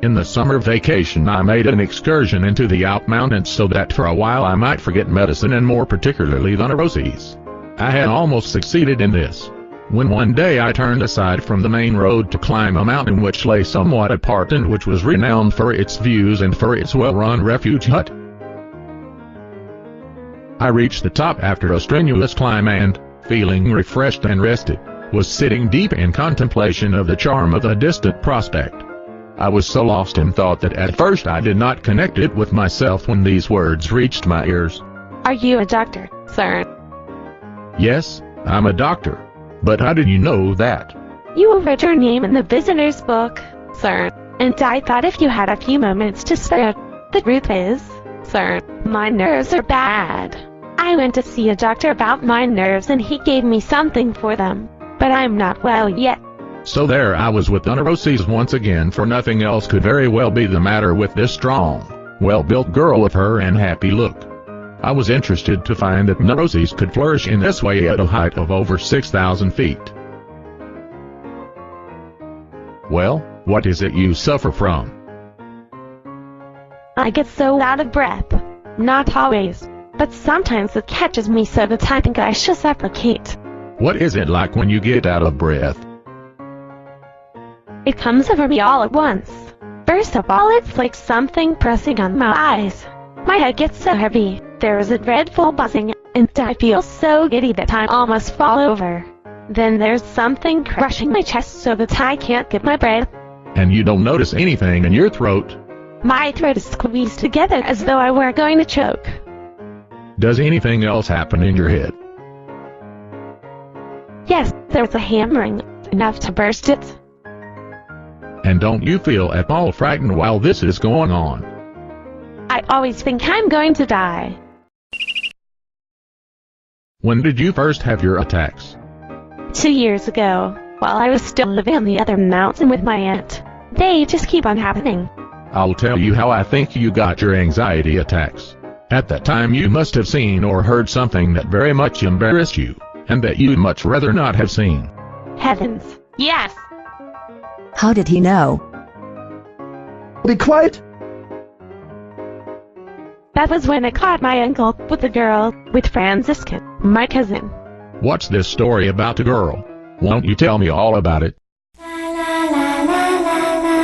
In the summer vacation I made an excursion into the Alp Mountains so that for a while I might forget medicine and more particularly the neuroses. I had almost succeeded in this, when one day I turned aside from the main road to climb a mountain which lay somewhat apart and which was renowned for its views and for its well-run refuge hut. I reached the top after a strenuous climb and, feeling refreshed and rested, was sitting deep in contemplation of the charm of the distant prospect. I was so lost in thought that at first I did not connect it with myself when these words reached my ears. Are you a doctor, sir? Yes, I'm a doctor. But how did you know that? You read your name in the visitor's book, sir, and I thought if you had a few moments to spare. The truth is, sir, my nerves are bad. I went to see a doctor about my nerves and he gave me something for them, but I'm not well yet. So there I was with the neuroses once again, for nothing else could very well be the matter with this strong, well-built girl with her unhappy look. I was interested to find that neuroses could flourish in this way at a height of over 6,000 feet. Well, what is it you suffer from? I get so out of breath. Not always, but sometimes it catches me so that I think I shall suffocate. What is it like when you get out of breath? It comes over me all at once. First of all, it's like something pressing on my eyes. My head gets so heavy, there is a dreadful buzzing, and I feel so giddy that I almost fall over. Then there's something crushing my chest so that I can't get my breath. And you don't notice anything in your throat? My throat is squeezed together as though I were going to choke. Does anything else happen in your head? Yes, there's a hammering, enough to burst it. And don't you feel at all frightened while this is going on? I always think I'm going to die. When did you first have your attacks? 2 years ago, while I was still living on the other mountain with my aunt. They just keep on happening. I'll tell you how I think you got your anxiety attacks. At that time you must have seen or heard something that very much embarrassed you, and that you'd much rather not have seen. Heavens, yes! How did he know? Be quiet! That was when I caught my uncle with a girl, with Franciscan, my cousin. What's this story about the girl? Won't you tell me all about it?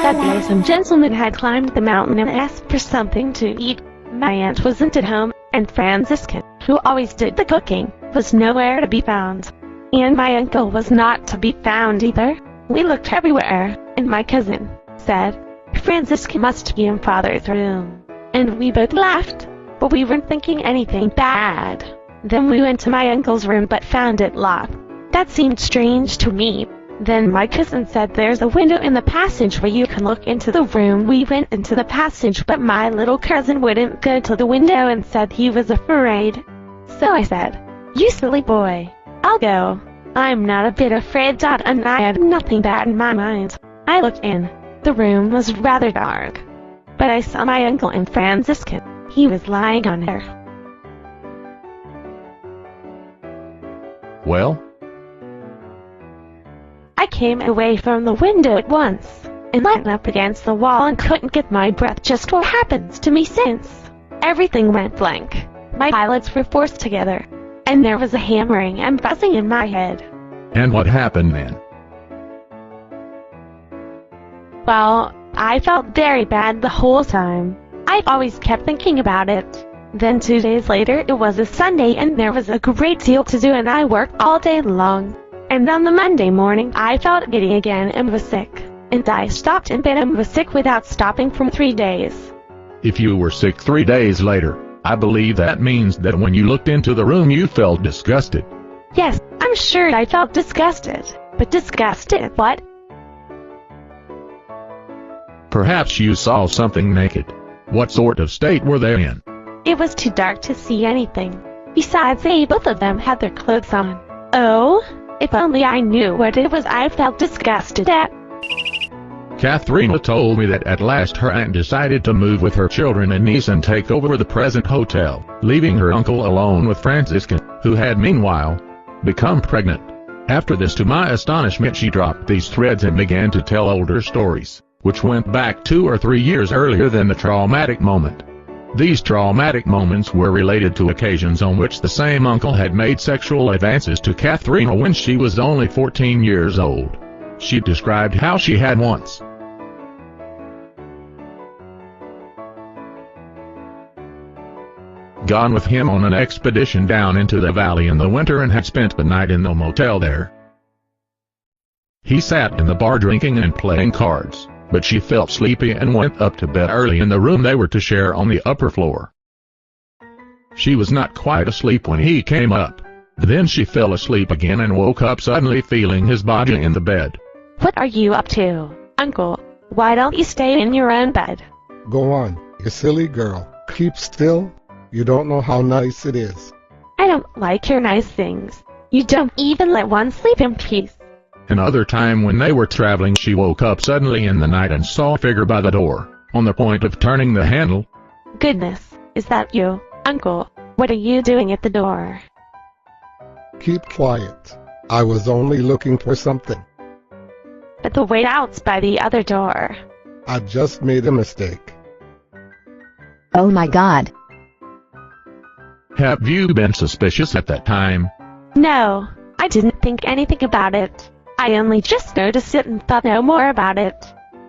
That day some gentleman had climbed the mountain and asked for something to eat. My aunt wasn't at home, and Franciscan, who always did the cooking, was nowhere to be found. And my uncle was not to be found either. We looked everywhere, and my cousin said, Franciscan must be in Father's room. And we both laughed, but we weren't thinking anything bad. Then we went to my uncle's room but found it locked. That seemed strange to me. Then my cousin said there's a window in the passage where you can look into the room. We went into the passage but my little cousin wouldn't go to the window and said he was afraid. So I said, you silly boy, I'll go. I'm not a bit afraid, and I had nothing bad in my mind. I looked in. The room was rather dark, but I saw my uncle and Franciscan. He was lying on her. Well? I came away from the window at once, and leaned up against the wall and couldn't get my breath. Just what happens to me since. Everything went blank. My eyelids were forced together, and there was a hammering and buzzing in my head. And what happened then? Well, I felt very bad the whole time. I always kept thinking about it. Then 2 days later it was a Sunday and there was a great deal to do and I worked all day long. And on the Monday morning I felt giddy again and was sick. And I stopped in bed and was sick without stopping for 3 days. If you were sick 3 days later, I believe that means that when you looked into the room you felt disgusted. Yes, I'm sure I felt disgusted. But disgusted at what? Perhaps you saw something naked. What sort of state were they in? It was too dark to see anything. Besides, both of them had their clothes on. Oh, if only I knew what it was I felt disgusted at. Katharina told me that at last her aunt decided to move with her children and niece and take over the present hotel, leaving her uncle alone with Franciscan, who had meanwhile become pregnant. After this, to my astonishment, she dropped these threads and began to tell older stories, which went back 2 or 3 years earlier than the traumatic moment. These traumatic moments were related to occasions on which the same uncle had made sexual advances to Katharina when she was only 14 years old. She described how she had once gone with him on an expedition down into the valley in the winter and had spent the night in the motel there. He sat in the bar drinking and playing cards, but she felt sleepy and went up to bed early in the room they were to share on the upper floor. She was not quite asleep when he came up. Then she fell asleep again and woke up suddenly feeling his body in the bed. What are you up to, Uncle? Why don't you stay in your own bed? Go on, you silly girl. Keep still. You don't know how nice it is. I don't like your nice things. You don't even let one sleep in peace. Another time when they were traveling, she woke up suddenly in the night and saw a figure by the door, on the point of turning the handle. Goodness, is that you, Uncle? What are you doing at the door? Keep quiet. I was only looking for something. But the way out's by the other door. I just made a mistake. Oh my God. Have you been suspicious at that time? No, I didn't think anything about it. I only just noticed it and thought no more about it.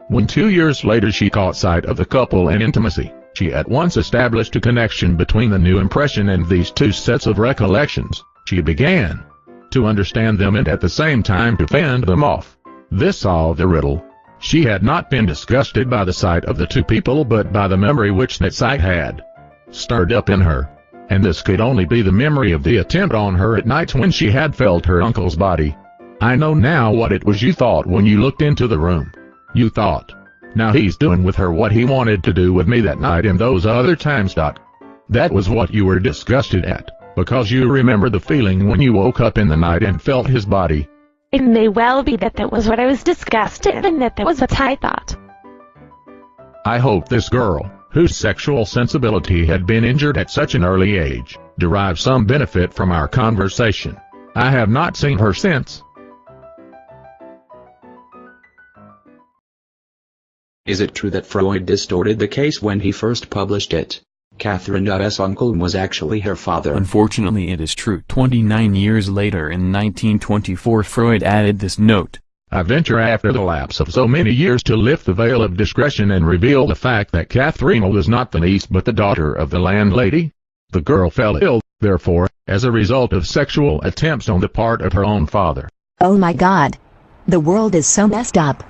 When 2 years later she caught sight of the couple and intimacy, she at once established a connection between the new impression and these two sets of recollections. She began to understand them and at the same time to fend them off. This solved the riddle. She had not been disgusted by the sight of the two people but by the memory which that sight had stirred up in her. And this could only be the memory of the attempt on her at nights when she had felt her uncle's body. I know now what it was you thought when you looked into the room. You thought, now he's doing with her what he wanted to do with me that night and those other times. That was what you were disgusted at, because you remember the feeling when you woke up in the night and felt his body. It may well be that was what I was disgusted and that was what I thought. I hope this girl, whose sexual sensibility had been injured at such an early age, derives some benefit from our conversation. I have not seen her since. Is it true that Freud distorted the case when he first published it? Katharina's uncle was actually her father. Unfortunately, it is true. 29 years later in 1924, Freud added this note. I venture after the lapse of so many years to lift the veil of discretion and reveal the fact that Katharina was not the niece but the daughter of the landlady. The girl fell ill, therefore, as a result of sexual attempts on the part of her own father. Oh my God. The world is so messed up.